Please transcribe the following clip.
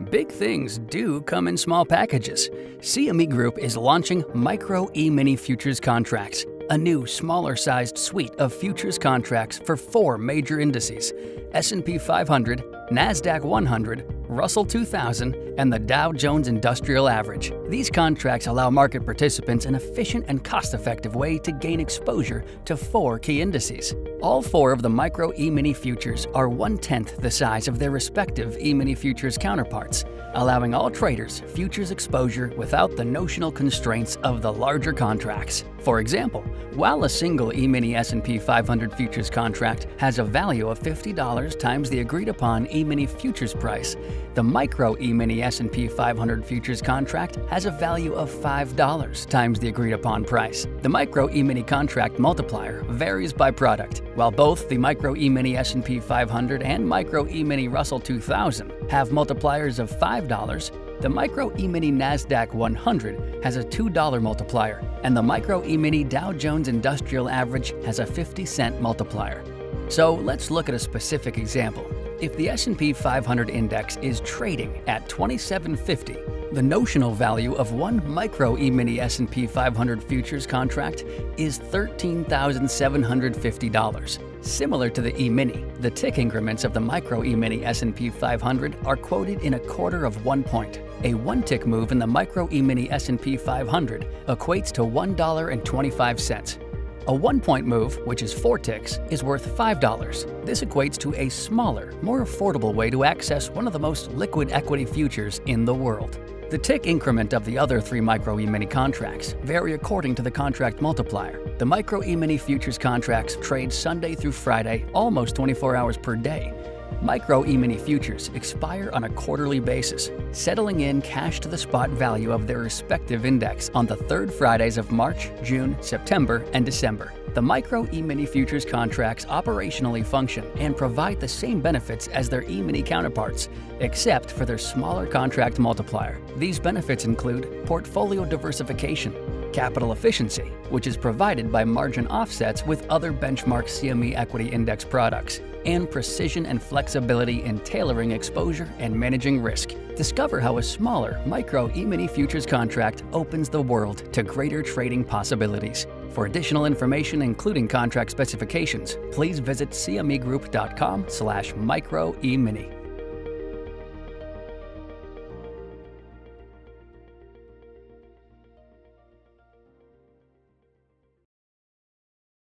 Big things do come in small packages. CME Group is launching Micro E-mini futures contracts, a new, smaller-sized suite of futures contracts for 4 major indices: S&P 500, NASDAQ 100, Russell 2000, and the Dow Jones Industrial Average. These contracts allow market participants an efficient and cost-effective way to gain exposure to 4 key indices. All 4 of the Micro E-mini futures are 1/10 the size of their respective E-mini futures counterparts, allowing all traders futures exposure without the notional constraints of the larger contracts. For example, while a single E-mini S&P 500 futures contract has a value of $50 times the agreed-upon E-mini futures price, the Micro E-mini S&P 500 futures contract has a value of $5 times the agreed-upon price. The Micro E-mini contract multiplier varies by product. While both the Micro E-mini S&P 500 and Micro E-mini Russell 2000 have multipliers of $5, the Micro E-mini NASDAQ 100 has a $2 multiplier, and the Micro E-mini Dow Jones Industrial Average has a 50-cent multiplier. So let's look at a specific example. If the S&P 500 index is trading at 2750, the notional value of one Micro E-mini S&P 500 futures contract is $13,750. Similar to the E-mini, the tick increments of the Micro E-mini S&P 500 are quoted in 1/4 of 1 point. A 1-tick move in the Micro E-mini S&P 500 equates to $1.25. A 1-point move, which is 4 ticks, is worth $5. This equates to a smaller, more affordable way to access one of the most liquid equity futures in the world. The tick increment of the other 3 Micro E-mini contracts vary according to the contract multiplier. The Micro E-mini futures contracts trade Sunday through Friday, almost 24 hours per day. Micro E-mini futures expire on a quarterly basis, settling in cash to the spot value of their respective index on the 3rd Fridays of March, June, September, and December. The Micro E-mini futures contracts operationally function and provide the same benefits as their E-mini counterparts, except for their smaller contract multiplier. These benefits include portfolio diversification, capital efficiency, which is provided by margin offsets with other benchmark CME equity index products, and precision and flexibility in tailoring exposure and managing risk. Discover how a smaller Micro E-mini futures contract opens the world to greater trading possibilities. For additional information, including contract specifications, please visit cmegroup.com/microemini.